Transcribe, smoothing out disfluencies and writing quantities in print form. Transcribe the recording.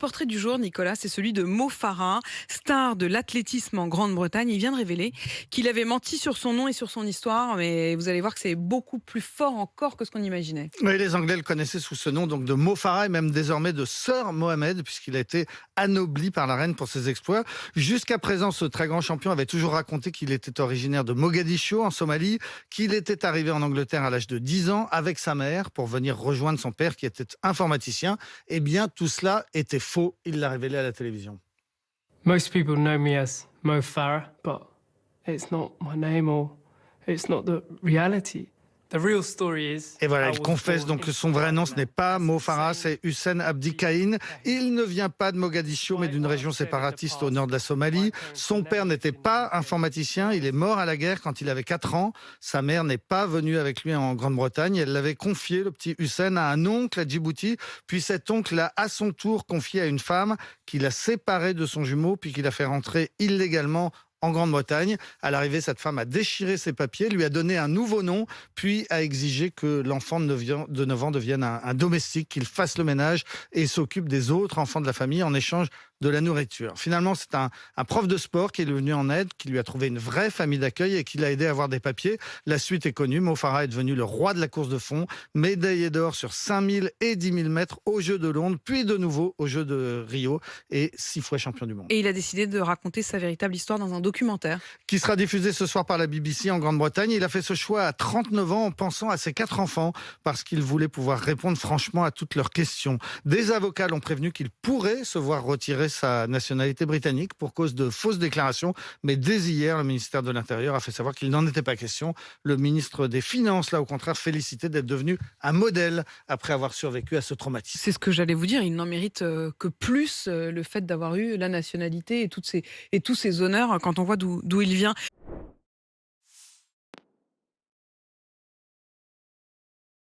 Portrait du jour, Nicolas, c'est celui de Mo Farah, star de l'athlétisme en Grande-Bretagne. Il vient de révéler qu'il avait menti sur son nom et sur son histoire, mais vous allez voir que c'est beaucoup plus fort encore que ce qu'on imaginait. Oui, les Anglais le connaissaient sous ce nom donc de Mo Farah et même désormais de Sir Mohamed, puisqu'il a été anobli par la reine pour ses exploits. Jusqu'à présent, ce très grand champion avait toujours raconté qu'il était originaire de Mogadiscio, en Somalie, qu'il était arrivé en Angleterre à l'âge de 10 ans avec sa mère pour venir rejoindre son père qui était informaticien. Eh bien, tout cela était faux. Il l'a révélé à la télévision. Most people know me as Mo Farah, but it's not my name or it's not the reality. The real story is. Et voilà, il confesse donc que son vrai nom, ce n'est pas Mo Farah, c'est Hussein Abdi Kaïn. Il ne vient pas de Mogadiscio, mais d'une région séparatiste au nord de la Somalie. Son père n'était pas informaticien, il est mort à la guerre quand il avait 4 ans. Sa mère n'est pas venue avec lui en Grande-Bretagne. Elle l'avait confié, le petit Hussein, à un oncle à Djibouti. Puis cet oncle l'a à son tour confié à une femme qu'il a séparée de son jumeau, puis qu'il a fait rentrer illégalement en Grande-Bretagne. À l'arrivée, cette femme a déchiré ses papiers, lui a donné un nouveau nom, puis a exigé que l'enfant de 9 ans devienne un domestique, qu'il fasse le ménage et s'occupe des autres enfants de la famille en échange de la nourriture. Finalement, c'est un prof de sport qui est venu en aide, qui lui a trouvé une vraie famille d'accueil et qui l'a aidé à avoir des papiers. La suite est connue. Mo Farah est devenu le roi de la course de fond, médaillé d'or sur 5000 et 10 000 mètres aux Jeux de Londres, puis de nouveau aux Jeux de Rio et 6 fois champion du monde. Et il a décidé de raconter sa véritable histoire dans un documentaire. Qui sera diffusé ce soir par la BBC en Grande-Bretagne. Il a fait ce choix à 39 ans en pensant à ses 4 enfants parce qu'il voulait pouvoir répondre franchement à toutes leurs questions. Des avocats l'ont prévenu qu'il pourrait se voir retirer sa nationalité britannique pour cause de fausses déclarations. Mais dès hier, le ministère de l'Intérieur a fait savoir qu'il n'en était pas question. Le ministre des Finances l'a au contraire félicité d'être devenu un modèle après avoir survécu à ce traumatisme. C'est ce que j'allais vous dire, il n'en mérite que plus le fait d'avoir eu la nationalité et tous ces honneurs quand on voit d'où il vient.